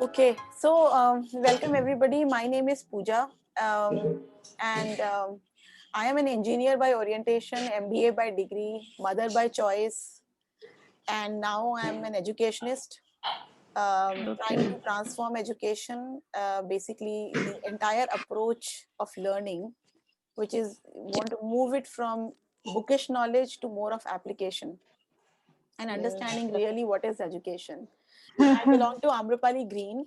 Okay, so welcome everybody. My name is Pooja, and I am an engineer by orientation, MBA by degree, mother by choice, and now I'm an educationist, trying to transform education, basically the entire approach of learning, which is want to move it from bookish knowledge to more of application and understanding really what is education. I belong to Amrapali Green,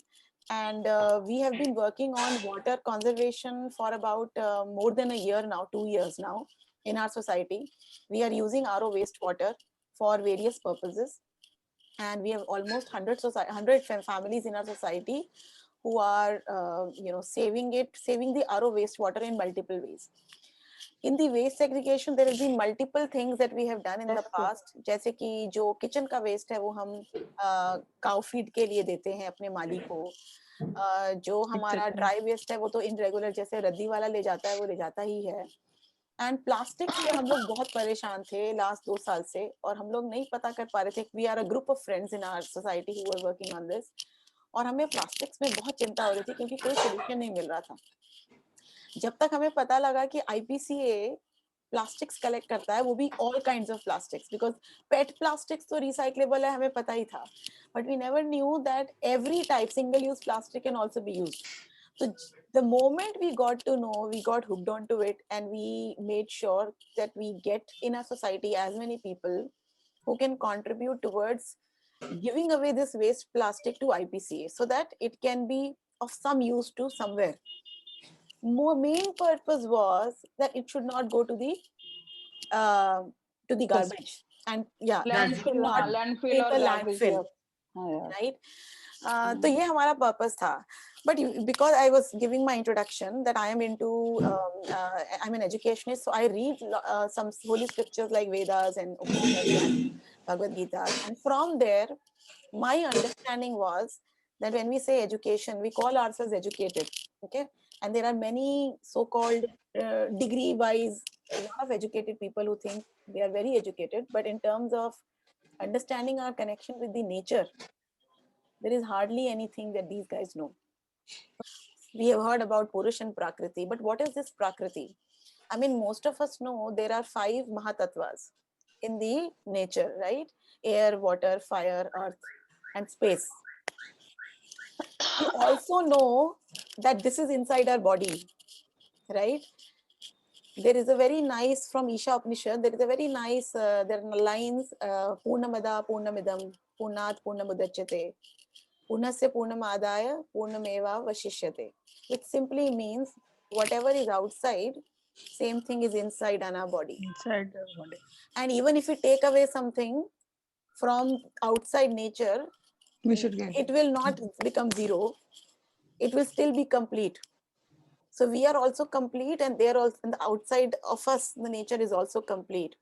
and we have been working on water conservation for about more than a year now, 2 years now in our society. We are using RO wastewater for various purposes, and we have almost 100 families in our society who are, saving saving the RO wastewater in multiple ways. In the waste segregation there has been multiple things that we have done in the past, जैसे कि जो kitchen का waste है वो हम cow feed के लिए देते हैं अपने माली को, जो हमारा ड्राई वेस्ट है वो तो इनरेगुलर जैसे रद्दी वाला ले जाता है वो ले जाता ही है. एंड प्लास्टिक से हम लोग बहुत परेशान थे लास्ट 2 साल से, और हम लोग नहीं पता कर पा रहे थे. We are a group of friends in our society who are working on this, और हमें प्लास्टिक्स में बहुत चिंता हो रही थी क्योंकि कोई सोल्यूशन नहीं मिल रहा था. जब तक हमें पता लगा कि आईपीसीए प्लास्टिक्स कलेक्ट करता है, वो भी all kinds of plastics, because PET plastics तो रिसाइक्लेबल है हमें पता ही था, but we never knew that every type single use plastic can also be used. So the moment we got to know, we got hooked onto it, and we made sure that we get in our society as many people who can contribute towards giving away this waste plastic to IPCA so that it can be of some use to somewhere. Main purpose was that it should not go uh, to the garbage, and yeah, it should not landfill in or the garbage. landfill, Yeah. right? तो ये हमारा purpose था. But because I was giving my introduction that I am into, I'm an educationist, so I read some holy scriptures like Vedas and Upanishads and Bhagavad Gita, and from there, my understanding was that when we say education, we call ourselves educated, okay? And there are many so-called degree-wise, a lot of educated people who think they are very educated, but in terms of understanding our connection with the nature, there is hardly anything that these guys know. We have heard about Purush and Prakriti, but what is this Prakriti? I mean, most of us know there are 5 Mahatatvas in the nature, right? Air, water, fire, earth, and space. We also know that this is inside our body, right? There is a very nice, from Isha Upanishad, there is a very nice, there are lines, Purnamada Purnamidam, Purnat Purnamudachyate, Purnasya Purnamadaya Purnameva Vashishyate, which simply means whatever is outside, same thing is inside on our body. Inside the body. And even if we take away something from outside nature, it will not become zero. It will still be complete. So we are also complete, and they're also, and the outside of us, the nature is also complete.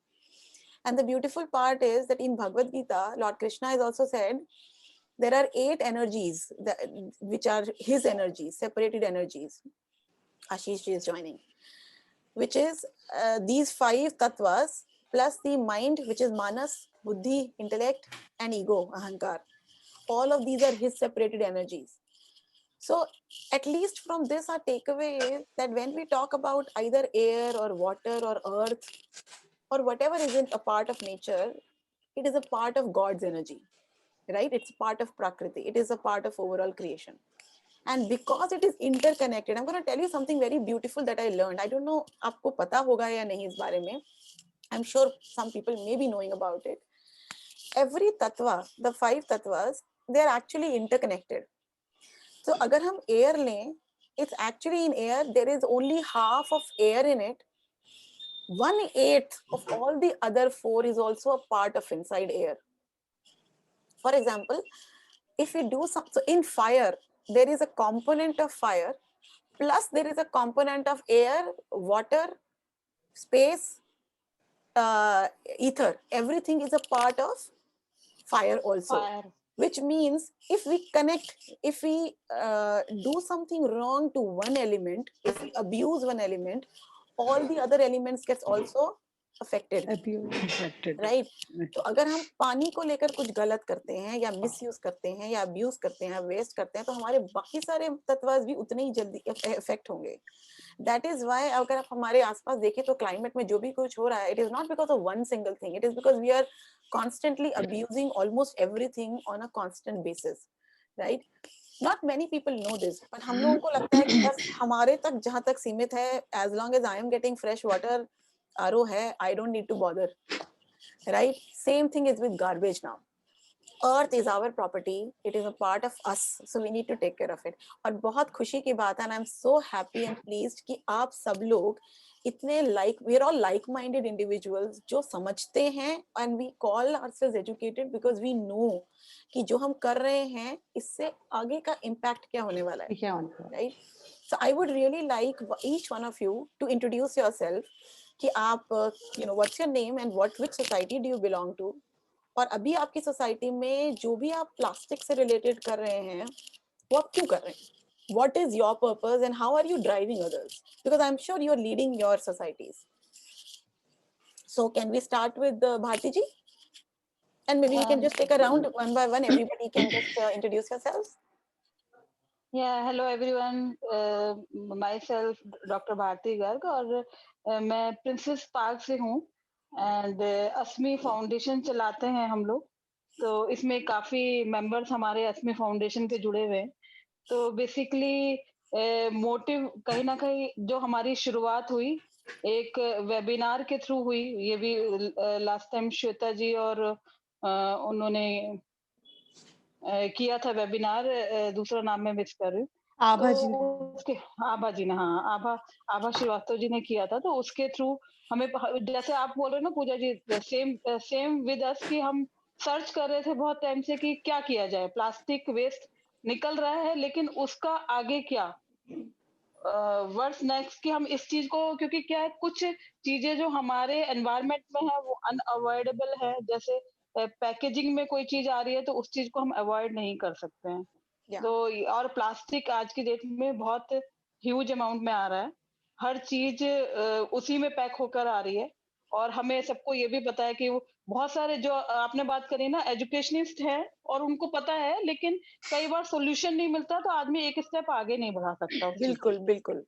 And the beautiful part is that in Bhagavad Gita, Lord Krishna has also said there are 8 energies which are his energies, separated energies. Ashish ji is joining, which is these 5 tattvas plus the mind, which is manas, buddhi, intellect, and ego, ahankar. All of these are his separated energies. So at least from this, our takeaway is that when we talk about either air or water or earth or whatever isn't a part of nature, it is a part of God's energy, right? It's part of Prakriti. It is a part of overall creation. And because it is interconnected, I'm going to tell you something very beautiful that I learned. I don't know आपको पता होगा या नहीं इस बारे में. I'm sure some people may be knowing about it. Every tattva, the 5 tattvas, they are actually interconnected. So अगर हम air लें, it's actually in air, there is only half of air in it. 1/8 of all the other 4 is also a part of inside air. For example, if we do some, so in fire, there is a component of fire, plus there is a component of air, water, space, ether. Everything is a part of fire also. Which means if we connect, if we do something wrong to one element, if we abuse one element, all the other elements gets also affected, affected, right? तो अगर हम पानी को लेकर कुछ गलत करते हैं या मिसयूज करते हैं या अब्यूज करते हैं, वेस्ट करते हैं, तो हमारे बाकी सारे तत्व भी उतने ही जल्दी इफेक्ट होंगे। दैट इज वाई अगर आप हमारे आसपास देखें तो क्लाइमेट में जो भी कुछ हो रहा है, it is not because of one single thing, it is because we are constantly abusing almost everything on a constant basis, right? Not many people know this, but हम लोगों को लगता है कि बस हमारे तक जहां तक सीमित है, as long as I am getting fresh water, RO है, I don't need to bother, right? Same thing is with garbage now. Earth is our property, it is a part of us, so we need to take care of it. और बहुत खुशी की बात है, and I'm so happy and pleased कि आप सब लोग इतने we are all like-minded individuals जो समझते हैं, and we call ourselves educated because we know कि जो हम कर रहे हैं इससे आगे का impact क्या होने वाला है, right? So I would really like each one of you to introduce yourself कि आप what's your name and which society do you belong to, और अभी आपकी सोसाइटी में जो भी आप प्लास्टिक से रिलेटेड कर रहे हैं वो आप क्यों कर रहे हैं, what is your purpose and how are you driving others, because I'm sure you're leading your societies. So can we start with Bharti ji, and maybe we can just take a round one by one, everybody can just introduce yourselves. Yeah, hello everyone. Myself Dr. Bharti Garg और मैं princess park से हूँ and Asmi foundation चलाते हैं हम लोग। तो इसमें काफी मेंबर्स हमारे अस्मी फाउंडेशन के जुड़े हुए हैं। तो बेसिकली मोटिव कहीं ना कहीं जो हमारी शुरुआत हुई एक वेबिनार के थ्रू हुई, ये भी लास्ट टाइम श्वेता जी और उन्होंने किया था वेबिनार, दूसरा नाम मैं मिस कर रही हूँ। आभा जी तो उसके आभा जी ने, हाँ, आभा श्रीवास्तव जी ने किया था। तो उसके थ्रू हमें जैसे आप बोल रहे हो ना पूजा जी, सेम विद अस कि हम सर्च कर रहे थे बहुत टाइम से कि क्या किया जाए। प्लास्टिक वेस्ट निकल रहा है लेकिन उसका आगे क्या, व्हाट्स नेक्स्ट, कि हम इस चीज को, क्योंकि क्या है कुछ चीजें जो हमारे एनवायरनमेंट में है वो अनअवॉइडेबल है। जैसे पैकेजिंग में कोई चीज आ रही है तो उस चीज को हम अवॉइड नहीं कर सकते हैं। तो और प्लास्टिक आज की डेट में बहुत ह्यूज अमाउंट में आ रहा है। हर चीज उसी में पैक होकर आ रही है। और हमें सबको ये भी पता है कि वो बहुत सारे जो आपने बात करी ना, एजुकेशनिस्ट है और उनको पता है, लेकिन कई बार सॉल्यूशन नहीं मिलता तो आदमी एक स्टेप आगे नहीं बढ़ा सकता उस चीज को। बिल्कुल बिल्कुल।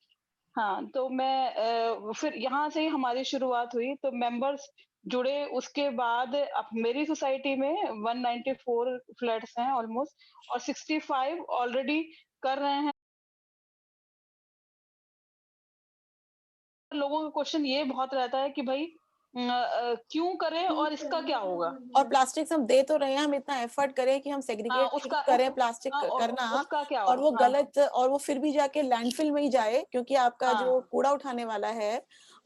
हाँ, तो मैं फिर यहाँ से ही हमारी शुरुआत हुई, तो मेंबर्स जुड़े। उसके बाद अब मेरी सोसाइटी में 194 फ्लैट्स हैं ऑलमोस्ट, और 65 ऑलरेडी कर रहे हैं। लोगों का क्वेश्चन ये बहुत रहता है कि भाई क्यों करें और इसका क्या होगा? और प्लास्टिक हम दे तो रहे हैं, हम इतना एफर्ट करें कि हम हाँ, सेग्रीगेट उसका करें प्लास्टिक हाँ, करना, उसका क्या और वो हाँ, गलत, और वो फिर भी जाके लैंडफिल में ही जाए, क्योंकि आपका जो हाँ, कूड़ा उठाने वाला है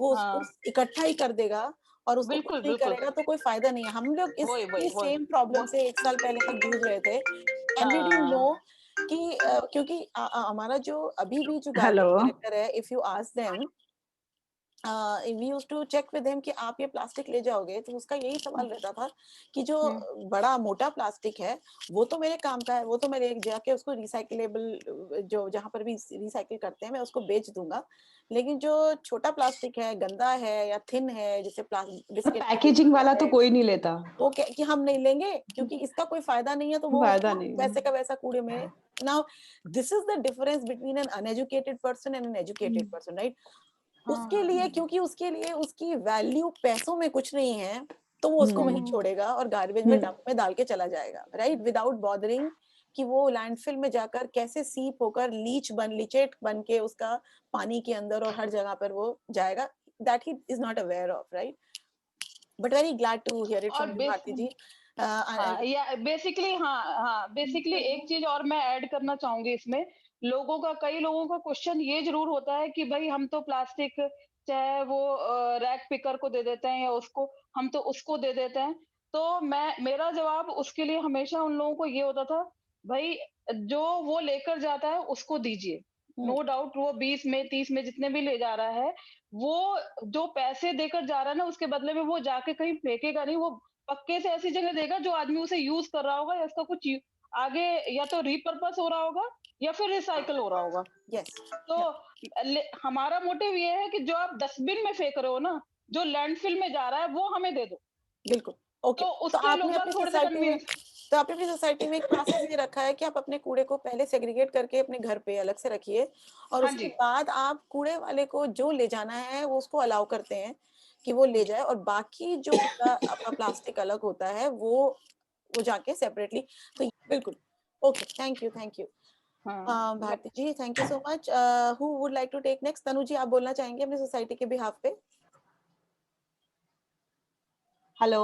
वो उसको हाँ, इकट्ठा ही कर देगा और उसको कुछ बिल्कुल, नहीं बिल्कुल। करेगा, तो कोई फायदा नहीं है। हम लोग वही, वही, इसी वही। सेम प्रॉब्लम वो से 1 साल पहले तक जूझ रहे थे, एंड वी डिडंट हाँ। नो कि क्योंकि हमारा जो अभी भी जो गार्बेज हेलो कलेक्टर है, if you ask them, we used to check with him कि आप ये प्लास्टिक ले जाओगे, तो उसका यही सवाल रहता था कि जो बड़ा मोटा प्लास्टिक है वो तो मेरे काम का है, वो तो मेरे जाके उसको रिसाइकलेबल, जो जहां पर भी रिसाइकिल करते हैं मैं उसको बेच दूंगा, लेकिन जो छोटा प्लास्टिक है, गंदा है या थिन है, जैसे बिस्किट पैकेजिंग वाला तो कोई नहीं लेता, वो कि हम नहीं लेंगे क्योंकि इसका कोई फायदा नहीं है, तो वो फायदा उसको नहीं। वैसे का वैसा कूड़े में। Now this is the difference between an uneducated person and an educated person, right? उसके लिए, क्योंकि उसके लिए उसकी वैल्यू पैसों में कुछ नहीं है, तो वो उसको वहीं छोड़ेगा और गार्बेज में डंप में डाल के चला जाएगा, राइट? विदाउट बॉदरिंग कि वो लैंडफिल में जाकर कैसे सीप होकर लीचेट बन के उसका पानी के अंदर और हर जगह पर वो जाएगा, that he is not aware of, right? But very glad to hear it और फ्रॉम यू, भारती जी। हाँ, या बेसिकली हाँ, बेसिकली एक चीज और मैं ऐड करना चाहूंगी इसमें। कई लोगों का क्वेश्चन ये जरूर होता है कि भाई हम तो प्लास्टिक चाहे वो रैक पिकर को दे देते हैं या उसको, हम तो उसको दे देते हैं। तो मेरा जवाब उसके लिए हमेशा उन लोगों को ये होता था, भाई जो वो लेकर जाता है उसको दीजिए। नो डाउट वो 20 में 30 में जितने भी ले जा रहा है, वो जो पैसे देकर जा रहा है ना, उसके बदले में वो जाके कहीं फेंकेगा नहीं। वो पक्के से ऐसी जगह देगा जो आदमी उसे यूज कर रहा होगा, या उसका कुछ आगे या तो रिपर्पस हो रहा होगा या फिर रिसाइकल हो रहा होगा। यस, तो हमारा मोटिव ये है कि जो आप डस्टबिन में फेंक रहे हो ना, जो लैंडफिल में जा रहा है वो हमें दे दो। बिल्कुल, ओके। तो तो उसके लोग आपने बाग अपनी थोड़े से सोसाइटी में कन्विंस। तो आपने अपनी सोसाइटी में एक प्रोसेस ये रखा है कि आप अपने कूड़े को पहले सेग्रीगेट करके अपने घर पे अलग से रखिए और हाँ उसके जी। बाद आप कूड़े वाले को जो ले जाना है वो उसको अलाउ करते हैं कि वो ले जाए, और बाकी जो कूड़ा आपका प्लास्टिक अलग होता है वो जाके सेपरेटली। तो बिल्कुल, ओके, थैंक यू हाँ, Bharti ji, thank you so much. Who would like to take next? Tanu ji, आप बोलना चाहेंगे अपनी सोसाइटी के बिहाफ पे? Hello.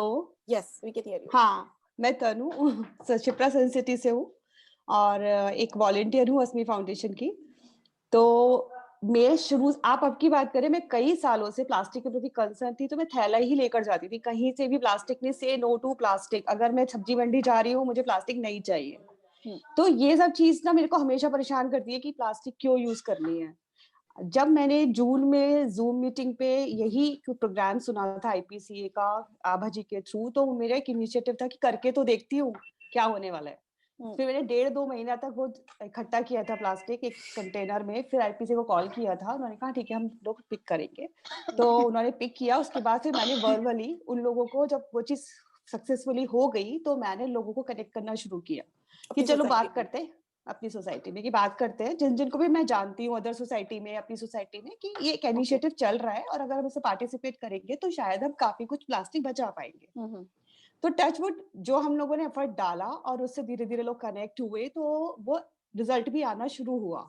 Yes, we can hear you. हाँ, मैं तनु शिप्रा सन सिटी से हूँ और एक वॉलंटियर हूँ असमी फाउंडेशन की। तो मैं शुरू आप अब की बात करें, मैं कई सालों से प्लास्टिक के प्रति कंसर्न थी, तो मैं थैला ही लेकर जाती थी। कहीं से भी प्लास्टिक में से नो टू प्लास्टिक, अगर मैं सब्जी मंडी जा रही हूँ, मुझे प्लास्टिक नहीं चाहिए। तो ये सब चीज़ ना मेरे को हमेशा परेशान करती है कि प्लास्टिक क्यों यूज़ करनी है। जब मैंने जून में ज़ूम मीटिंग पे यही प्रोग्राम सुना था आईपीसीए का आभा जी के थ्रू, तो मेरा एक इनिशिएटिव था कि करके तो देखती हूँ, क्या होने वाला है। फिर मैंने 1.5-2 महीना तक वो इकट्ठा किया था प्लास्टिक एक कंटेनर में, फिर आईपीसीए को कॉल किया था, उन्होंने कहा ठीक है हम लोग पिक करेंगे। तो उन्होंने पिक किया, उसके बाद फिर मैंने वर्बली उन लोगों को, जब वो चीज़ सक्सेसफुली हो गई, तो मैंने लोगों को कनेक्ट करना शुरू किया कि अपनी चलो सोसाइटी बात में। करते हैं अपनी सोसाइटी में, कि बात करते हैं जिनको भी मैं जानती हूँ अदर सोसाइटी में, अपनी सोसाइटी में, कि ये एक इनिशिएटिव चल रहा है और अगर हम इससे पार्टिसिपेट करेंगे तो शायद हम काफी कुछ प्लास्टिक बचा पाएंगे। तो टच वुड जो हम लोगों ने एफर्ट डाला और उससे धीरे धीरे लोग कनेक्ट हुए, तो वो रिजल्ट भी आना शुरू हुआ।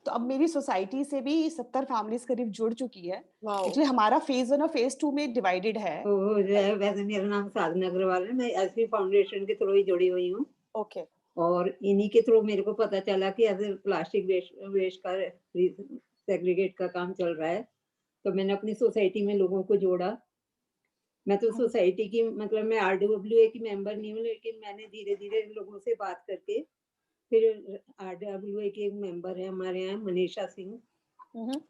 तो अब मेरी सोसाइटी से भी 70 फैमिलीज करीब जुड़ चुकी है। वाओ। एक्चुअली हमारा फेज 1 और फेज 2 में डिवाइडेड है। तो जो है, वैसे मेरा नाम साधना अग्रवाल है, मैं एसपी फाउंडेशन के थ्रू ही जुड़ी हुई हूँ ओके। और इन्हीं के थ्रू मेरे को पता चला कि ऐसे प्लास्टिक वेस्ट का सेग्रीगेट का काम चल रहा है। तो मैंने अपनी सोसाइटी में लोगों को जोड़ा। मैं तो सोसाइटी की मतलब मैं आरडब्ल्यूए की मेंबर नहीं हूँ, लेकिन मैंने धीरे धीरे लोगों से बात करके फिर आरडब्ल्यूए के एक मेंबर है हमारे यहाँ मनीषा सिंह,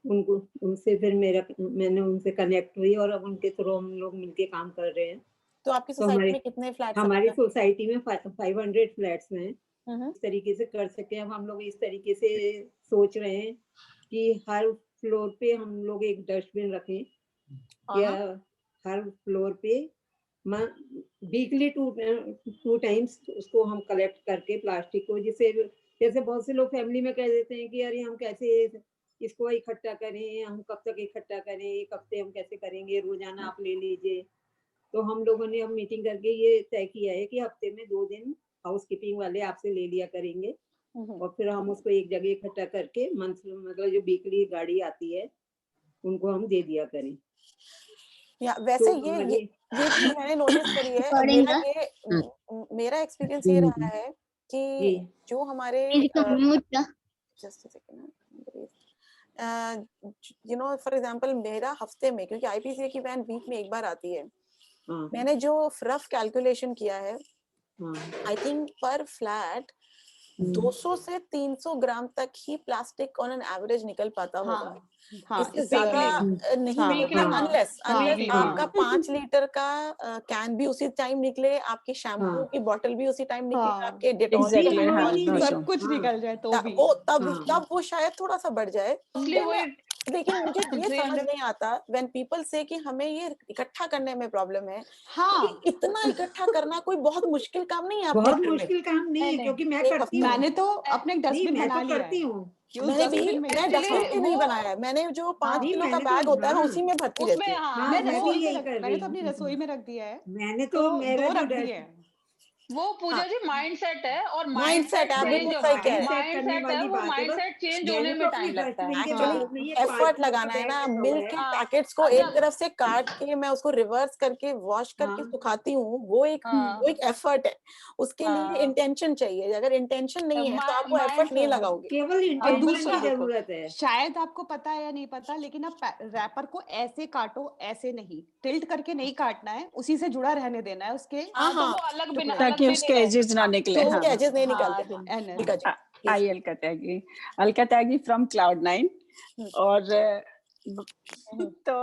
उनको उनसे फिर मैंने उनसे कनेक्ट हुई और अब उनके थ्रू हम लोग मिलके काम कर रहे हैं। तो आपकी तो सोसाइटी में कितने फ्लैट्स हमारी हैं? सोसाइटी में 500 फ्लैट्स हैं। हम्म। इस तरीके से कर सके। अब हम लोग इस तरीके से सोच रहे हैं कि हर फ्लोर पे हम लोग एक डस्टबिन रखें या हर फ्लोर पे वीकली टू टाइम्स उसको हम कलेक्ट करके प्लास्टिक को, जिससे जैसे बहुत से लोग फैमिली में कह देते हैं कि अरे हम कैसे इसको इकट्ठा करें, हम कब तक इकट्ठा करें, एक हफ्ते हम कैसे करेंगे, रोजाना आप ले लीजिए। तो हम लोगों ने अब मीटिंग करके ये तय किया है कि हफ्ते में 2 दिन हाउस कीपिंग वाले आपसे ले लिया करेंगे और फिर हम उसको एक जगह इकट्ठा करके मंथली मतलब जो वीकली गाड़ी आती है उनको हम दे दिया करें। या वैसे तो ये चीज मैंने नोटिस करी है। मेरा एक्सपीरियंस ये रहा है कि जो हमारे जस्ट सेकंड, फॉर एग्जांपल मेरा हफ्ते में, क्योंकि आईपीसीए की वैन वीक में एक बार आती है, मैंने जो रफ कैलकुलेशन किया है, आई थिंक पर फ्लैट 200 से 300 ग्राम तक ही प्लास्टिक ऑन एन एवरेज निकल पाता होगा। इससे ज्यादा नहीं निकलता, अनलेस आपका 5 लीटर का कैन भी उसी टाइम निकले, आपकी शैम्पू की बोतल भी उसी टाइम निकले, आपके डेटॉल सब कुछ निकल जाए तो भी वो तब वो शायद थोड़ा सा बढ़ जाए। लेकिन मुझे ये समझ नहीं आता व्हेन पीपल से कि हमें ये इकट्ठा करने में प्रॉब्लम है। इतना इकट्ठा करना कोई बहुत मुश्किल काम नहीं है। बहुत मुश्किल काम नहीं है, क्योंकि मैं करती हूँ। मैंने तो अपने डस्टबिन बना लिया करती हूँ। मैंने डस्टबिन भी नहीं बनाया है। मैंने जो 5 किलो का बैग होता है मैं उसी में भरती रहती हूँ। मैंने तो अपनी रसोई में रख दिया है। मैंने तो मेरा 2 रख दिए हैं। वो पूजा जी माइंडसेट है और माइंडसेट आप बिल्कुल सही कह रहे हैं। करने वाली बात है, माइंडसेट चेंज होने में टाइम लगता है। एक्चुअली एफर्ट लगाना है ना। मिल्क के पैकेट्स को एक तरफ से काट के मैं उसको रिवर्स करके वॉश करके सुखाती हूँ, वो एक एफर्ट है। उसके लिए इंटेंशन चाहिए। अगर इंटेंशन नहीं है तो आप वो एफर्ट नहीं लगाओगे। केवल इंटेंशन की जरूरत है। शायद आपको पता है या नहीं पता, लेकिन आप रैपर को ऐसे काटो, ऐसे नहीं, टिल्ट करके नहीं काटना है, उसी से जुड़ा रहने देना है उसके। तो वो अलग बिना ताकि उसके एजेस ना निकले। तो उसके एजेस नहीं निकलते। आई अलकतागी फ्रॉम Cloud9। और तो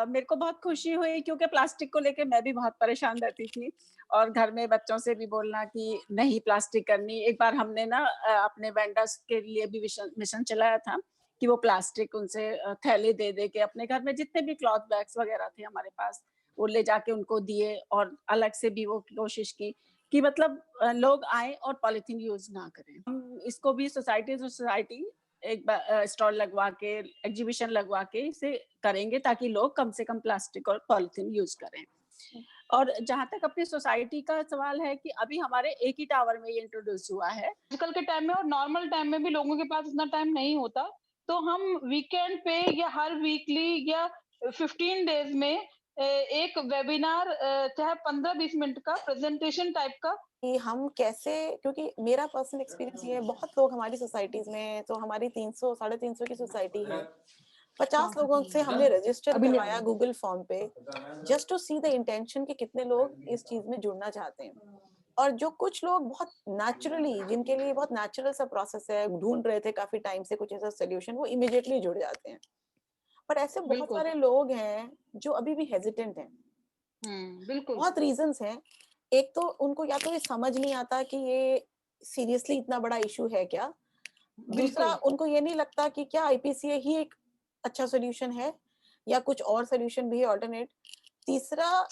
मेरे को बहुत खुशी हुई क्योंकि प्लास्टिक को लेके मैं भी बहुत परेशान रहती थी और घर में बच्चों से भी बोलना कि नहीं प्लास्टिक करनी। एक बार हमने ना अपने वेंडर्स के लिए भी मिशन चलाया था कि वो प्लास्टिक उनसे थैले दे दे के अपने घर में जितने भी क्लॉथ बैग्स वगैरह थे हमारे पास वो ले जाके उनको दिए, और अलग से भी वो कोशिश की कि मतलब लोग आए और पॉलिथीन यूज ना करें। हम इसको भी सोसाइटी टू सोसाइटी एक स्टॉल लगवा के, एग्जीबिशन लगवा के इसे करेंगे ताकि लोग कम से कम प्लास्टिक और पॉलिथीन यूज करें। और जहां तक अपनी सोसाइटी का सवाल है कि अभी हमारे एक ही टावर में ये इंट्रोड्यूस हुआ है। आजकल के टाइम में और नॉर्मल टाइम में भी लोगों के पास इतना टाइम नहीं होता, तो हम वीकेंड पे या हर वीकली या 15 डेज में एक वेबिनार, चाहे 15-20 मिनट का प्रेजेंटेशन टाइप का, कि हम कैसे, क्योंकि मेरा पर्सनल एक्सपीरियंस ये है, बहुत लोग हमारी सोसाइटीज में, तो हमारी 300 350 की सोसाइटी है, 50 लोगों से हमने रजिस्टर करवाया गूगल फॉर्म पे, just to see the intention कि कितने लोग इस चीज में जुड़ना चाहते हैं। और जो कुछ लोग बहुत नेचुरली, जिनके लिए बहुत नेचुरल सा प्रोसेस है, ढूंढ रहे थे काफी टाइम से कुछ ऐसा सोल्यूशन, वो इमीडिएटली जुड़ जाते हैं। पर ऐसे बहुत बिल्कुल। सारे लोग हैं जो अभी भी हेजिटेंट हैं। बिल्कुल। बहुत रीजंस हैं। एक तो उनको या तो ये समझ नहीं आता कि ये सीरियसली इतना बड़ा इशू है क्या, दूसरा उनको ये नहीं लगता कि क्या आईपीसीए ही एक अच्छा सोल्यूशन है या कुछ और सोल्यूशन भी है ऑल्टरनेट, तीसरा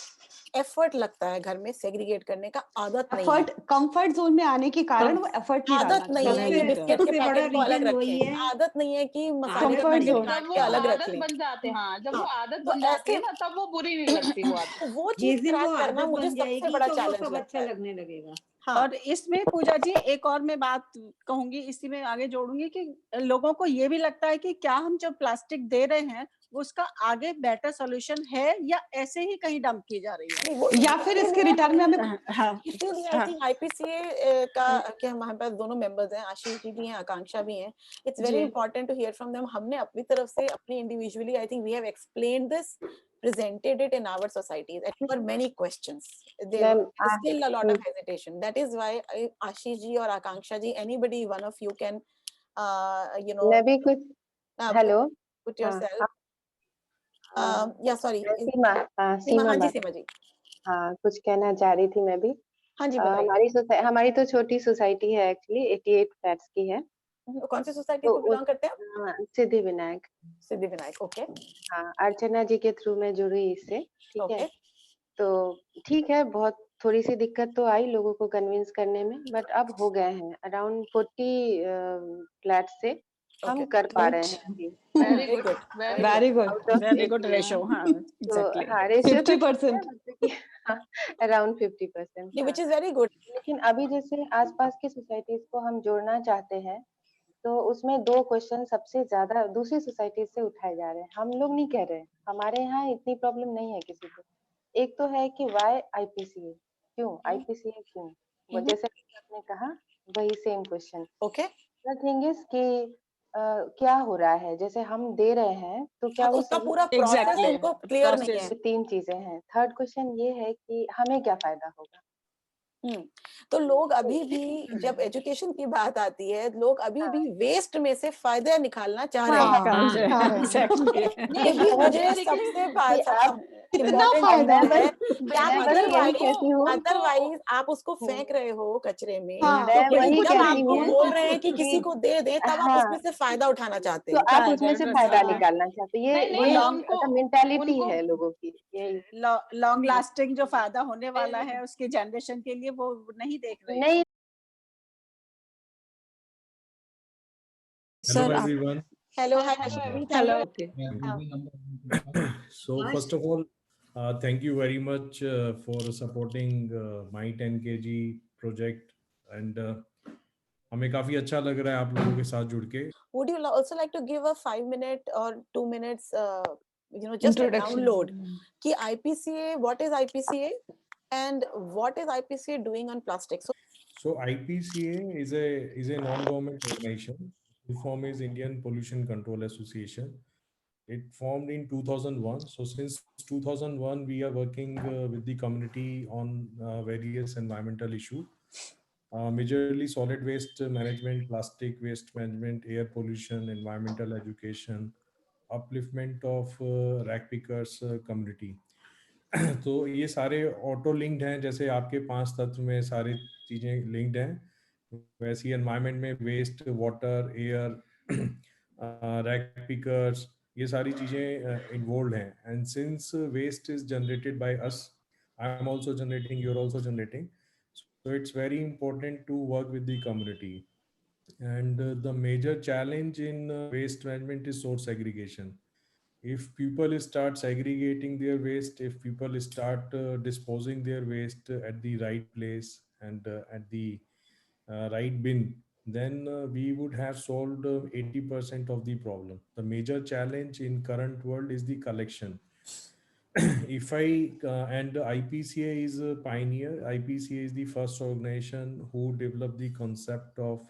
एफर्ट लगता है घर में सेग्रीगेट करने का, आदत नहीं है, एफर्ट, कंफर्ट जोन में आने के कारण वो एफर्ट नहीं आदत नहीं है कि बिस्किट के सबसे बड़ा पैकेट को अलग रीजन वही रखें, है, आदत नहीं है कि मसाले के Comfort पैकेट zone। काट जब के वो अलग रख आदत लें। बन जाते हैं, हाँ, जब वो हाँ, आदत तो बन जाती है ऐसे ना, तब वो बुरी नहीं लगती वो आदत। तो वो जिस चीज दिन वो क्रैक करना आदत मुझे बन सबसे जाएगी बड़ा तो वो चैलेंज सब लगता अच्छा है। लगने लगेगा। हाँ, और इसमें पूजा जी एक और मैं बात कहूंगी, इसी में आगे जोड़ूंगी कि लोगों को ये भी लगता है कि क्या हम जो प्लास्टिक दे रहे हैं वो उसका आगे बेटर सॉल्यूशन है या ऐसे ही कहीं डंप की जा रही है, नहीं, वो या फिर इसके रिटर्न में हमें हाँ, इसीलिए आई हाँ, थिंक आईपीसीए का कि हमारे पास दोनों मेंबर्स हैं, आशीष जी भी हैं, आकांक्षा भी हैं, इट्स वेरी जी। Important to hear from them. हमने अपनी तरफ से अपनी individually I think we have explained this, presented it in our societies, and there were many questions, there ma'am was still a lot of hesitation. That is why Ashish ji or Akanksha ji, anybody one of you can you know मैं भी कुछ hello put हाँ yourself yeah, sorry, सीमा सीमा, हाँ जी बात सीमा जी, हाँ कुछ कहना चाह रही थी मैं भी। हाँ जी बताइए। हमारी तो छोटी सोसाइटी है, एक्चुअली 88 फ्लैट्स की है। कौन सी सोसाइटी तो को बिलोंग करते हैं आप? सिद्धि विनायक। सिद्धि विनायक, ओके हाँ, अर्चना जी के थ्रू मैं जुड़ी इससे, ठीक है। ओके। तो ठीक है, बहुत थोड़ी सी दिक्कत तो आई लोगों को कन्विंस करने में, बट अब हो गए हैं अराउंड 40 फ्लैट से हम कर पा रहे हैं अभी। Very good, very good, out of very good 80। Ratio, हाँ तो एग्जैक्टली। हाँ, रेशियो तो 50%। Around 50%। Which is very good. लेकिन अभी जैसे आसपास की सोसाइटीज को हम जोड़ना चाहते हैं, तो उसमें 2 क्वेश्चन सबसे ज्यादा दूसरी सोसाइटीज से उठाए जा रहे हैं। हम लोग नहीं कह रहे, हमारे यहाँ इतनी प्रॉब्लम नहीं है किसी को। एक तो है कि व्हाई आईपीसीए, क्यों आईपीसीए क्यों? वो जैसे आपने कहा वही same question. Okay, the thing is कि क्या हो रहा है, जैसे हम दे रहे हैं तो क्या वो उसका सही? पूरा प्रोसेस Exactly. उनको क्लियर नहीं है। Process. 3 चीजें हैं। थर्ड क्वेश्चन ये है कि हमें क्या फायदा होगा? तो लोग अभी भी, जब एजुकेशन की बात आती है, लोग अभी भी वेस्ट में से फायदा निकालना चाह रहे हैं। हाँ, Exactly. चाह रहे हैं। Exactly. ये भी मुझे basically सबसे कि आप कितना इम्पोर्टेंट फायदा चीज है। है कि आप मैं बस वही कहती हूँ, अदरवाइज आप उसको फेंक रहे हो कचरे में, हाँ, तो मैं वही जब कहती आपको हूँ बोल रहे हैं कि कि किसी को दे दे, तब आप हाँ, उसमें से फायदा उठाना चाहते तो हैं। आप उसमें से फायदा निकालना चाहते हैं। नहीं, ये उनको- मतलब मेंटालिटी उनको- है लोगों की, यही लॉन्ग लास्टिंग जो फायदा होने वाला है उसकी जनरेशन के लिए वो नहीं देख रहे हैं। नहीं। Hello everyone. Hello, hello. So first of all, thank you very much for supporting my 10 kg project, and हमें काफी अच्छा लग रहा है आप लोगों के साथ जुड़ के। would you also like to give a 5 minute or 2 minutes just a Introduction. download कि IPCA, what is IPCA and what is IPCA doing on plastic? So IPCA is a non-government organization. Full form is Indian Pollution Control Association. It formed in 2001. So since 2001, we are working with the community on various environmental issues. Majorly solid waste management, plastic waste management, air pollution, environmental education, upliftment of rag pickers community. तो ये सारे auto linked हैं, जैसे आपके 5 तत्व में सारी चीजें लिंक्ड हैं, वैसे ही एनवायरनमेंट में waste, water, air, rack pickers, ये सारी चीज़ें involved हैं. And since waste is generated by us, I'm also generating, you're also generating. So it's very important to work with the community. And the major challenge in waste management is source segregation. If people start segregating their waste, if people start disposing their waste at the right place and at the right bin, then we would have solved 80% of the problem. The major challenge in current world is the collection. If I and IPCA is a pioneer. IPCA is the first organization who developed the concept of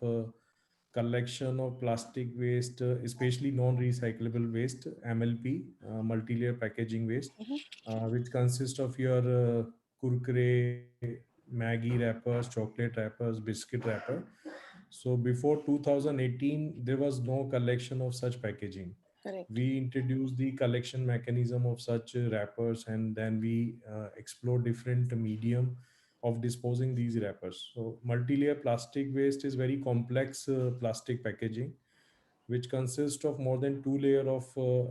collection of plastic waste, especially non-recyclable waste (MLP), multi-layer packaging waste, which consists of your kurkure, Maggie wrappers, chocolate wrappers, biscuit wrapper. So before 2018, there was no collection of such packaging. Correct. We introduced the collection mechanism of such wrappers, and then we explore different medium of disposing these wrappers. So multi-layer plastic waste is very complex plastic packaging, which consists of more than two layer of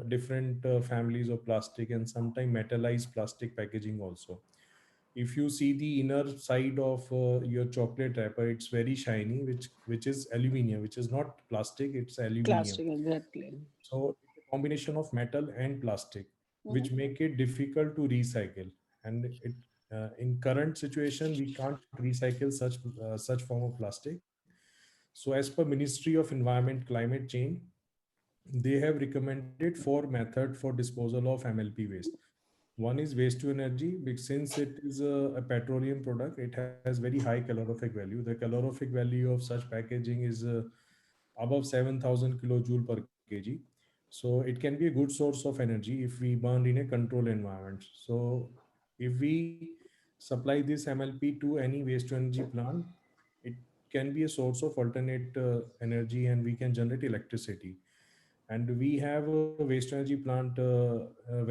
different families of plastic and sometimes metallized plastic packaging also. If you see the inner side of your chocolate wrapper, it's very shiny, which is aluminium, which is not plastic, it's aluminium. Plastic, exactly. So it's a combination of metal and plastic, Mhm. which make it difficult to recycle. And it in current situation, we can't recycle such form of plastic. So as per Ministry of Environment Climate Change, they have recommended four methods for disposal of MLP waste. One is waste to energy, because since it is a petroleum product, it has very high calorific value. The calorific value of such packaging is above 7,000 kilojoule per kg. So it can be a good source of energy if we burn in a controlled environment. So if we supply this MLP to any waste to energy plant, it can be a source of alternate energy, and we can generate electricity. And we have a waste energy plant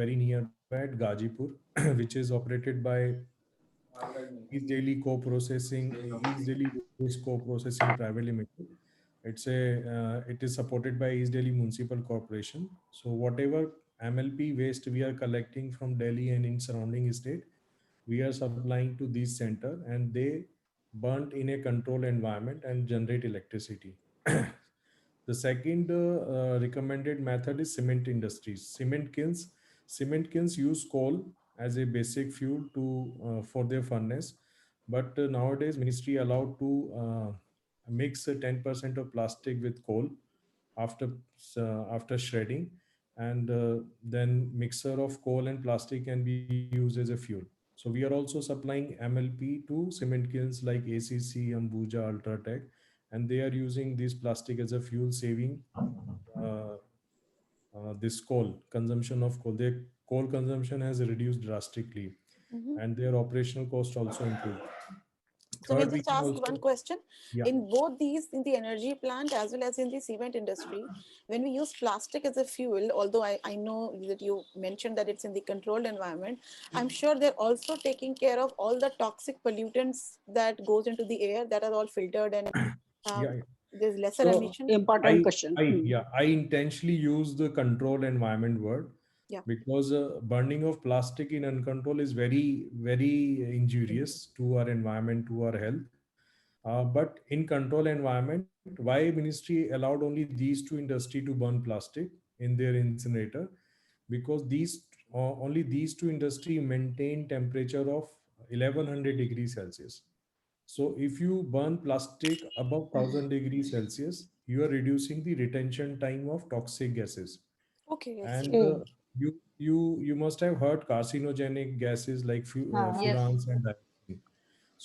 very nearby at Gajipur, which is operated by East Delhi Co-processing, East Delhi Waste Co-processing Private Limited. It is supported by East Delhi Municipal Corporation. So whatever MLP waste we are collecting from Delhi and in surrounding state, we are supplying to this center, and they burnt in a controlled environment and generate electricity. The second recommended method is cement industries. Cement kilns use coal as a basic fuel to for their furnace, but nowadays ministry allowed to mix 10% of plastic with coal after after shredding, and then mixer of coal and plastic can be used as a fuel. So we are also supplying MLP to cement kilns like ACC, Ambuja, Ultratech, and they are using this plastic as a fuel, saving uh, this coal consumption of coal. Their coal consumption has reduced drastically, Mhm. and their operational cost also improved. So we'll Third, we just can ask one also, question. yeah. In both these, in the energy plant as well as in the cement industry, when we use plastic as a fuel, although I know that you mentioned that it's in the controlled environment, I'm sure they're also taking care of all the toxic pollutants that goes into the air, that are all filtered, and Yeah, um, yeah. there's lesser So emission. Important question. I intentionally use the control environment word, Yeah. because burning of plastic in uncontrolled is very injurious to our environment, to our health. But in control environment, why ministry allowed only these two industry to burn plastic in their incinerator? Because only these two industry maintain temperature of 1100 degrees Celsius. So if you burn plastic above 1000 degrees Celsius, you are reducing the retention time of toxic gases. Okay, I see. And you must have heard carcinogenic gases like हाँ, Yes. furans and dioxin.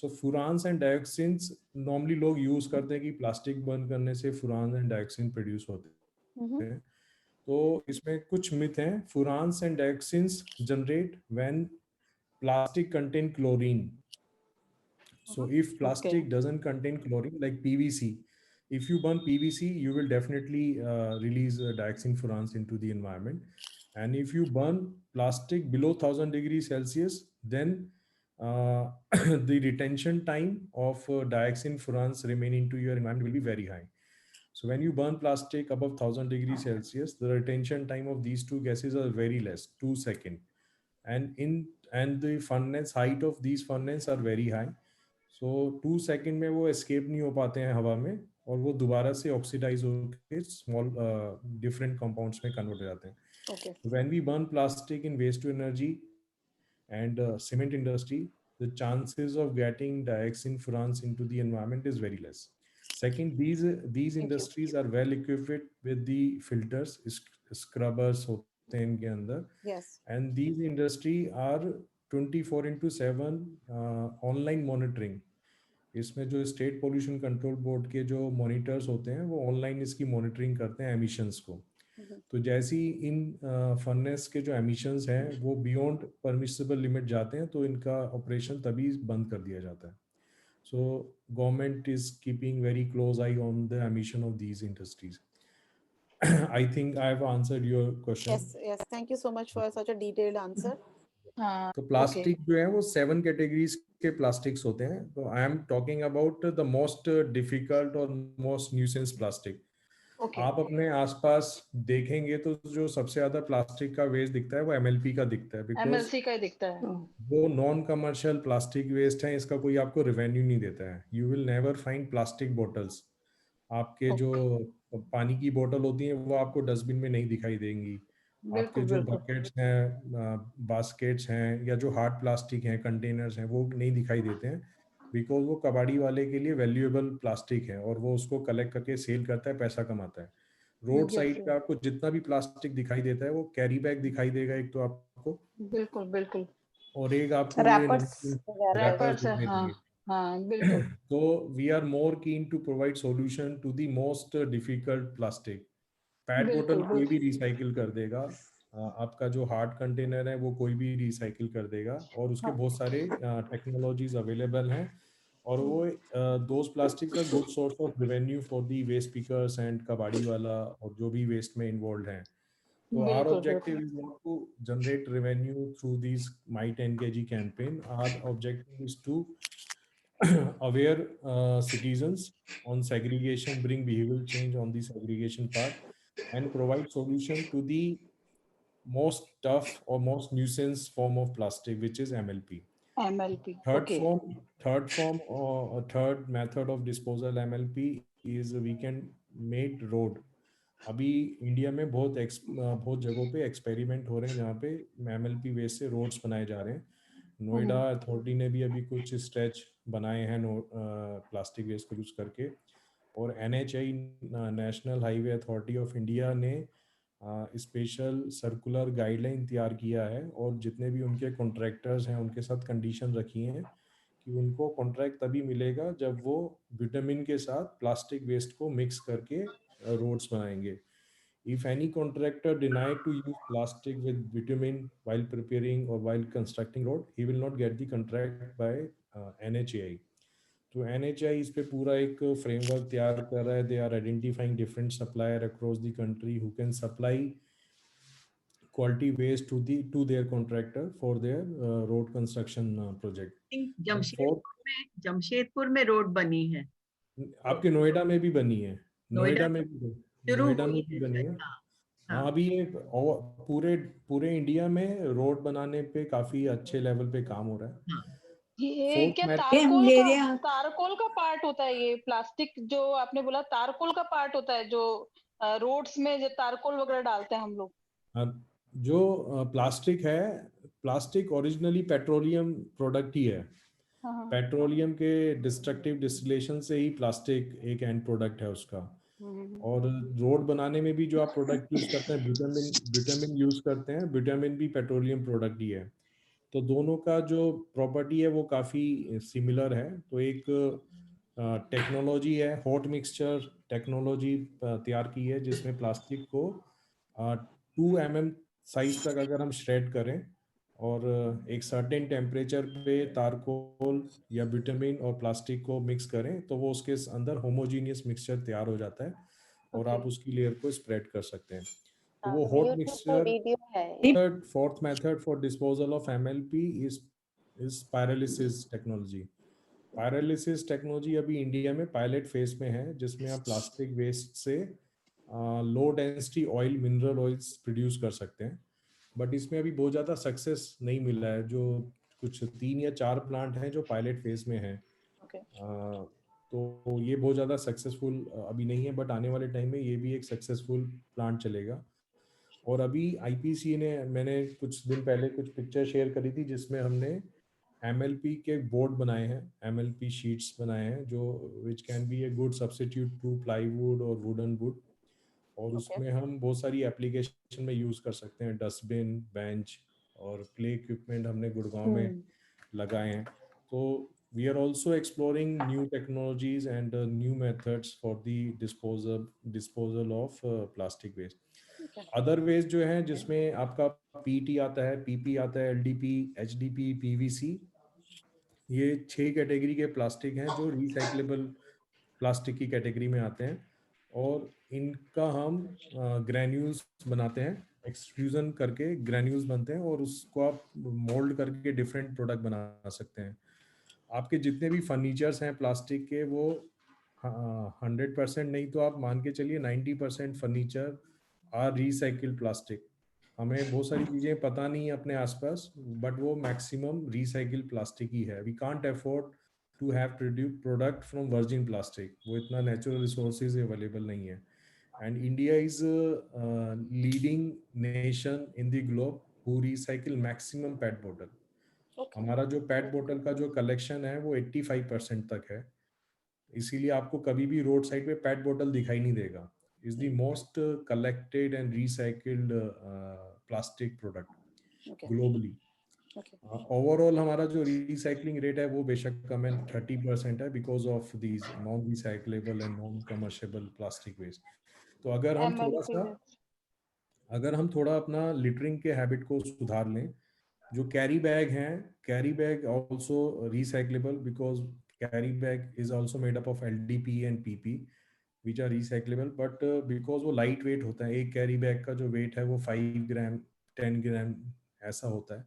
So furans and dioxins normally लोग use करते हैं कि plastic burn करने से फुरान and dioxin produce होते हैं. Mhm. तो इसमें कुछ मिथ हैं. Furans and dioxins generate when plastic contain chlorine. So if okay. plastic doesn't contain chlorine, like PVC, if you burn PVC, you will definitely release dioxin furans into the environment. And if you burn plastic below 1000 degrees Celsius, then the retention time of dioxin furans remain into your environment will be very high. So when you burn plastic above 1000 degrees Celsius, the retention time of these two gases are very less, 2 seconds. And the furnace height of these furnace are very high. So 2 second में वो escape नहीं हो पाते हैं हवा में, और वो दोबारा से ऑक्सीडाइज होकर small different compounds में convert हो जाते हैं. Okay. When we burn plastic in waste to energy and cement industry, the chances of getting dioxin furans into the environment is very less. Second, these industries are well equipped with the filters, scrubbers होते हैं इनके अंदर. Yes. And these industry are 24/7 online monitoring. इसमें जो state pollution control board के जो monitors होते हैं वो ऑनलाइन इसकी मॉनिटरिंग करते हैं एमिशंस को. तो जैसे ही इन फर्नेस के जो एमिशंस हैं वो बियॉन्ड परमिसिबल लिमिट जाते हैं तो इनका ऑपरेशन तभी बंद कर दिया जाता है. So government is keeping very close I on the emission of these industries. I think I have answered your question. Yes, yes. Thank you so much for such a detailed answer. तो plastic जो है वो 7 categories के plastics होते हैं. तो I am talking about the most difficult और most nuisance plastic. Okay. आप अपने आसपास देखेंगे तो जो सबसे ज्यादा प्लास्टिक का वेस्ट दिखता है वो MLP का दिखता है, बिकॉज MLC का ही दिखता है. वो नॉन कमर्शियल प्लास्टिक वेस्ट है. इसका कोई आपको रेवेन्यू नहीं देता है. You will never find plastic bottles. आपके जो पानी की बोतल होती है वो आपको डस्टबिन में नहीं दिखाई देंगी. आपके जो बकेट्स हैं, बास्केट्स हैं, या जो हार्ड प्लास्टिक हैं, कंटेनर्स हैं, वो नहीं दिखाई देते हैं, बिकॉज वो कबाड़ी वाले के लिए वैल्यूएबल प्लास्टिक है और वो उसको कलेक्ट करके सेल करता है, पैसा कमाता है. रोड साइड पे आपको जितना भी प्लास्टिक दिखाई देता है वो कैरी बैग दिखाई देगा एक तो आपको, बिल्कुल बिल्कुल, और एक आपको रैपर्स है. हाँ बिल्कुल. तो we are more keen to provide solution to the most difficult plastic. PET बोतल कोई भी रिसाइकिल कर देगा, आपका जो हार्ड कंटेनर है वो कोई भी रिसाइकिल कर देगा, और उसके बहुत सारे टेक्नोलॉजीज अवेलेबल हैं, और वो those plastics are good source of revenue for the waste pickers and कबाड़ी वाला और जो भी वेस्ट में इन्वॉल्व हैं. So our objective is not to generate revenue through these My 10 kg campaign. Our objective is to aware citizens on segregation, bring behavioral change on the segregation part, and provide solution to the most tough or most nuisance form of plastic, which is MLP. MLP. Third form or third method of disposal MLP is we can make road. अभी India में बहुत जगहों पे experiment हो रहे हैं जहाँ पे MLP वेस्ट से रोड्स बनाए जा रहे हैं. नोएडा अथॉरिटी ने भी अभी कुछ स्ट्रेच बनाए हैं प्लास्टिक वेस्ट को यूज करके, और NHAI national highway authority of India ने स्पेशल सर्कुलर गाइडलाइन तैयार किया है, और जितने भी उनके कॉन्ट्रैक्टर्स हैं उनके साथ कंडीशन रखी हैं कि उनको कॉन्ट्रैक्ट तभी मिलेगा जब वो विटामिन के साथ प्लास्टिक वेस्ट को मिक्स करके रोड्स बनाएंगे. If any contractor denied to use plastic with bitumen while preparing or while constructing road, he will not get the contract by NHAI. तो NHAI इस पे पूरा एक फ्रेमवर्क तैयार कर रहा है. They are identifying different supplier across the country who can supply quality waste to their contractor for their road construction project. Jamshedpur में रोड बनी है. आपके नोएडा में भी बनी है. नोएडा में भी बनी है. हाँ, अभी ये पूरे इंडिया में रोड बनाने पे काफी अच्छे लेवल पे काम हो रहा है. ये क्या तारकोल का पार्ट होता है? ये प्लास्टिक जो आपने बोला तारकोल का पार्ट होता है, जो रोड्स में जो तारकोल वगैरह डालते हैं हम लोग. जो प्लास्टिक है, प्लास्टिक ओरिजिनली पेट्रोलियम प्रोडक्ट ही है. पेट्रोलियम के डिस्ट्रक्टिव डिस्टिलेशन से ही प्लास्टिक एक एंड प्रोडक्ट है उसका. और रोड बनाने में भी जो आप प्रोडक्ट यूज करते हैं, विटामिन यूज करते हैं, विटामिन भी पेट्रोलियम प्रोडक्ट ही है. तो दोनों का जो प्रॉपर्टी है वो काफी सिमिलर है. तो एक टेक्नोलॉजी है, हॉट मिक्सचर टेक्नोलॉजी तैयार की है, जिसमें प्लास्टिक को 2 mm साइज तक अगर हम श्रेड करें और एक सर्टेन टेम्परेचर पे तारकोल या विटामिन और प्लास्टिक को मिक्स करें तो वो उसके अंदर होमोजीनियस मिक्सचर तैयार हो जाता है, और आप उसकी लेयर को स्प्रेड कर सकते हैं. तो वो hot mixture. Fourth method for disposal of MLP is pyrolysis technology. Pyrolysis technology अभी इंडिया में पायलट फेज में है, जिसमें आप प्लास्टिक वेस्ट से low density oil, mineral oils produce कर सकते हैं। बट इसमें अभी बहुत ज़्यादा सक्सेस नहीं मिला है। जो कुछ 3 या 4 प्लांट हैं जो पायलट फेज में हैं, Okay. तो ये बहुत ज़्यादा सक्सेसफुल अभी नहीं है, बट आने वाले टाइम में ये भी एक सक्सेसफुल प्लांट चलेगा। और अभी आईपीसी ने, मैंने कुछ दिन पहले कुछ पिक्चर शेयर करी थी जिसमें हमने MLP के बोर्ड बनाए हैं, MLP शीट्स बनाए हैं, जो which can be a good substitute to plywood और वुडन वुड। और उसमें हम बहुत सारी एप्लीकेशन में यूज़ कर सकते हैं, डस्टबिन, बेंच और प्ले इक्विपमेंट हमने गुड़गांव में लगाए हैं। तो we are also exploring new technologies and new methods for the disposal of plastic waste. Other waste जो है, जिसमें आपका पीटी आता है, पीपी आता है, एलडीपी, एचडीपी, पीवीसी, ये 6 कैटेगरी के प्लास्टिक हैं जो रिसाइक्लेबल प्लास्टिक की कैटेगरी में आते हैं। और इनका हम ग्रैन्यूल्स बनाते हैं, एक्सट्रूजन करके ग्रैन्यूल्स बनते हैं, और उसको आप मोल्ड करके डिफरेंट प्रोडक्ट बना सकते हैं। आपके जितने भी फर्नीचर्स हैं प्लास्टिक के, वो 100% नहीं तो आप मान के चलिए 90% फर्नीचर आर रिसाइकिल्ड प्लास्टिक। हमें बहुत सारी चीज़ें पता नहीं है अपने आसपास, बट वो मैक्सिमम रिसाइकिल प्लास्टिक ही है। We can't afford to have product from virgin plastic, वो इतना नेचुरल रिसोर्सेज अवेलेबल नहीं है। And India is leading nation in the globe who recycle maximum PET बोतल। हमारा जो पेट बोतल का जो कलेक्शन है वो 85% तक है। इसीलिए आपको कभी भी रोड साइड पे पेट बोतल दिखाई नहीं देगा। Is the most collected and recycled plastic product globally. Overall हमारा जो रिसाइकलिंग रेट है वो बेशक कम है, 30% है, because of these non recyclable and non commercial plastic waste. तो अगर हम थोड़ा अपना लिटरिंग के हैबिट को सुधार लें, जो कैरी बैग हैं, carry bag also recyclable, because carry bag is also made up of LDP and PP which are recyclable, but because वो लाइट वेट होता है। एक कैरी बैग का जो वेट है वो 5 ग्राम 10 ग्राम ऐसा होता है।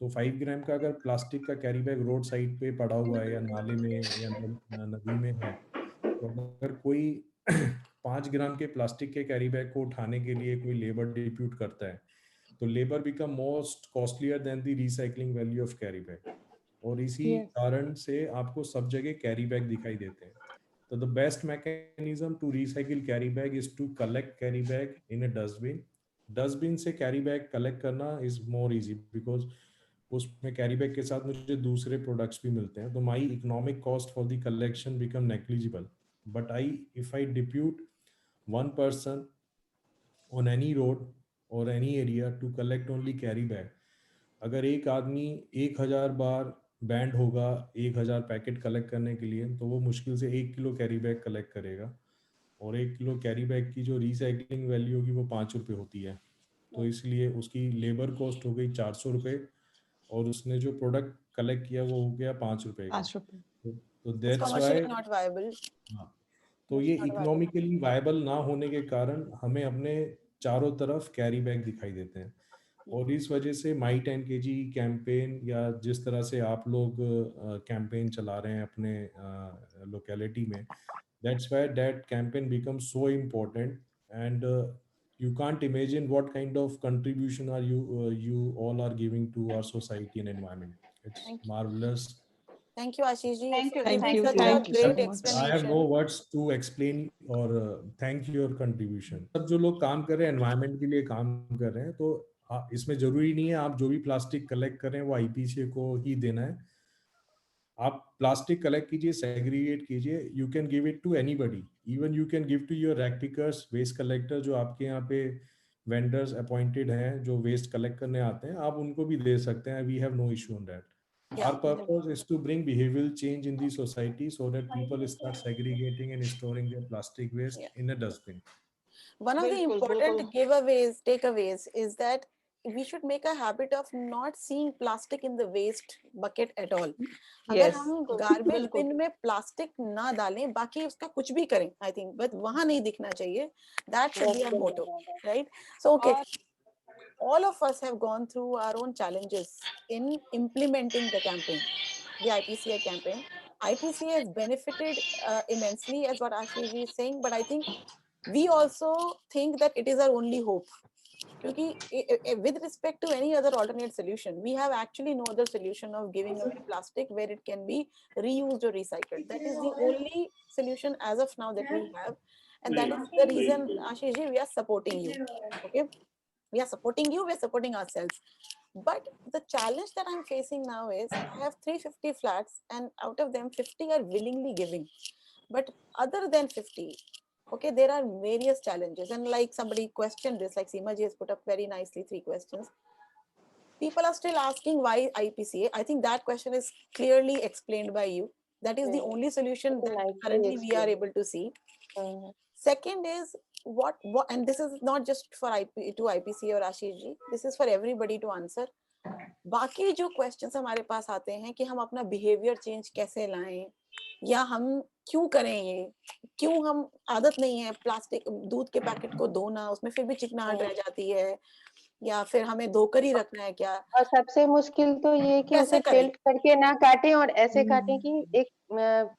तो 5 ग्राम का अगर प्लास्टिक का कैरी बैग रोड साइड पे पड़ा हुआ है, या नाले में या नदी में है, तो अगर कोई 5 ग्राम के प्लास्टिक के कैरी बैग को उठाने के लिए कोई लेबर डिप्यूट करता है, तो labour become most costlier then the recycling value of carry bag. और इसी कारण से आपको सब जगह कैरी बैग दिखाई देते हैं। तो the best mechanism to recycle carry bag is to collect carry bag in a dustbin. Dustbin से कैरी बैग कलेक्ट करना इज मोर इजी, बिकॉज उसमें कैरी बैग के साथ मुझे दूसरे प्रोडक्ट्स भी मिलते हैं। तो my economic cost for the collection become negligible. But if I depute one person on any road or any area to collect only carry bag, अगर एक आदमी 1000 बार बैंड होगा 1000 पैकेट कलेक्ट करने के लिए, तो वो मुश्किल से 1 किलो कैरी बैग कलेक्ट करेगा। और 1 किलो कैरी बैग की जो रिसाइकलिंग वैल्यू होगी वो 5 रुपये होती है। तो इसलिए उसकी लेबर कॉस्ट हो गई 400 रुपये, और उसने जो प्रोडक्ट कलेक्ट किया वो हो गया 5 रुपये का। तो दैट्स वाई नॉट वायबल। तो ये इकोनॉमिकली वायबल ना होने के कारण हमें अपने चारों तरफ कैरी बैग दिखाई देते हैं। और इस वजह से माई 10 kg कैंपेन, या जिस तरह से आप लोग कैंपेन चला रहे हैं अपने लोकेलिटी में, that's why that campaign become so important. And you can't imagine what kind of contribution are you all are giving to our society and environment. It's marvelous. Thank you, Ashish ji. Thank you. for giving Thank such you. a Thank you great so much. explanation. I have no words to explain or thank your contribution. सब जो लोग काम कर रहे हैं environment के लिए काम कर रहे हैं, तो इसमें जरूरी नहीं है आप जो भी प्लास्टिक कलेक्ट करें वो IPCA को ही देना है। आप प्लास्टिक कलेक्ट कीजिए, सेग्रीगेट कीजिए, you can give it to anybody. Even you can give to your rag pickers, waste collector, जो आपके यहाँ पे वेंडर्स अपॉइंटेड हैं जो वेस्ट कलेक्ट करने आते हैं, आप उनको भी दे सकते हैं। We have no issue on that. Our purpose is to bring behavioral change in the society so that people start segregating and storing their plastic waste in a dustbin. One of the important giveaways, takeaways is that we should make a habit of not seeing plastic in the waste bucket at all. अगर हम garbage bin में plastic ना डालें, बाकी उसका कुछ भी करें, I think, but वहाँ नहीं दिखना चाहिए. That should be our motto, right? So okay. All of us have gone through our own challenges in implementing the campaign, the IPCA campaign. IPCA has benefited immensely, as what Ashish ji is saying, but I think we also think that it is our only hope. Because with respect to any other alternate solution, we have actually no other solution of giving away plastic where it can be reused or recycled. That is the only solution as of now that we have, and that is the reason, Ashish ji, we are supporting you. Okay, we are supporting you, we are supporting ourselves. But the challenge that I'm facing now is I have 350 flats, and out of them 50 are willingly giving, but other than 50, okay, there are various challenges. And like somebody questioned this, like Seema ji has put up very nicely 3 questions. People are still asking why IPCA. I think that question is clearly explained by you. That is the only solution that nicely currently we are explained. able to see. Mhm. Second is what, and this is not just for IPCA or Ashish ji, this is for everybody to answer. बाकी जो questions हमारे पास आते हैं कि हम अपना behaviour change कैसे लाएं, या हम क्यों करें ये, क्यों हम आदत नहीं है प्लास्टिक दूध के पैकेट को धोना, उसमें फिर भी चिकनाहट रह जाती है, या फिर हमें धोकर ही रखना है क्या, और सबसे मुश्किल तो ये कि कैसे उसे करें? पेल्ट करके ना काटें और ऐसे काटें कि एक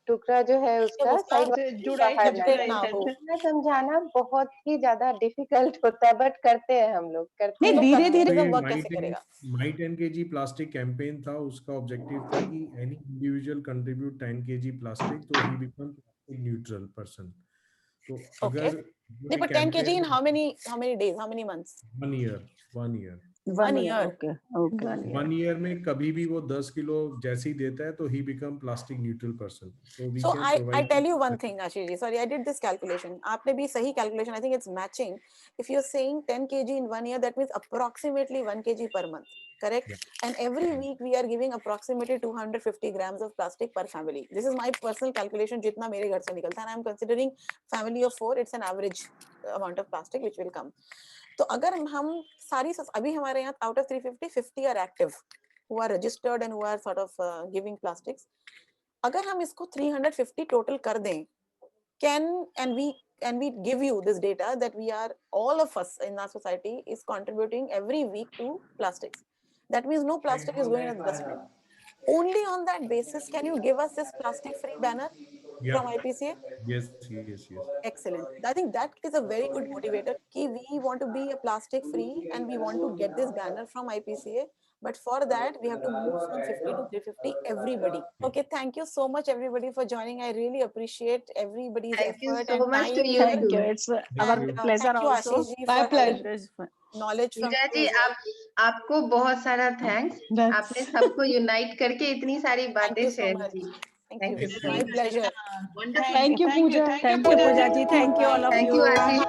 टुकड़ा जो है उसका उसका साइड से जुड़ा ही बाहर ना separate जाए। ना हो। इतना समझाना बहुत ही ज्यादा डिफिकल्ट होता है, बट करते हैं हम लोग, करते नहीं, हैं। धीरे धीरे तो ये वर्क कैसे करेगा? My 10 kg प्लास्टिक कैंपेन था, उसका ऑब्जेक्टिव था कि any individual contribute 10 kg plastic तो ही बिकम प्लास्टिक न्यूट्रल पर्सन. तो Okay. अगर नहीं, but 10 kg in how many days, how many months? 1 year. 1 year. Okay. Okay. 1 year में कभी भी वो 10 किलो जैसे ही देता है तो he become plastic neutral person. So we So can I provide. tell you one thing, Ashish ji. Sorry, I did this calculation. आपने भी सही calculation. I think it's matching. If you're saying 10 kg in 1 year, that means approximately 1 kg per month. Correct? Yeah. And every week we are giving approximately 250 grams of plastic per family. This is my personal calculation. जितना मेरे घर से निकलता है, and I'm considering family of 4. It's an average amount of plastic which will come. तो अगर हम सारी अभी हमारे यहाँ out of 350, 50 are active, who are registered and who are sort of giving plastics. अगर हम इसको 350 total कर दें, and we give you this data that we are, all of us in our society is contributing every week to plastics. That means no plastic is going in the dustbin. Only on that basis can you give us this plastic free banner from IPCA? Yes. Excellent. I think that is a very good motivator. Ki we want to be a plastic free and we want to get this banner from IPCA. But for that, we have to move from 50 to 350, everybody. Okay, thank you so much, everybody, for joining. I really appreciate everybody's Thank you effort so and much to time you here. Thank you. too. It's our And pleasure thank you, also. Ashish ji, My for having pleasure. knowledge from Puja you ji, as well. आपको बहुत सारा thanks, आपने सबको unite करके इतनी सारी Thank बातें you so share much. की. Thank you. Thank My you. pleasure. Wonderful. Thank you, Pooja. Thank you, Pooja ji. Thank you, all of Thank you. you, Ashish.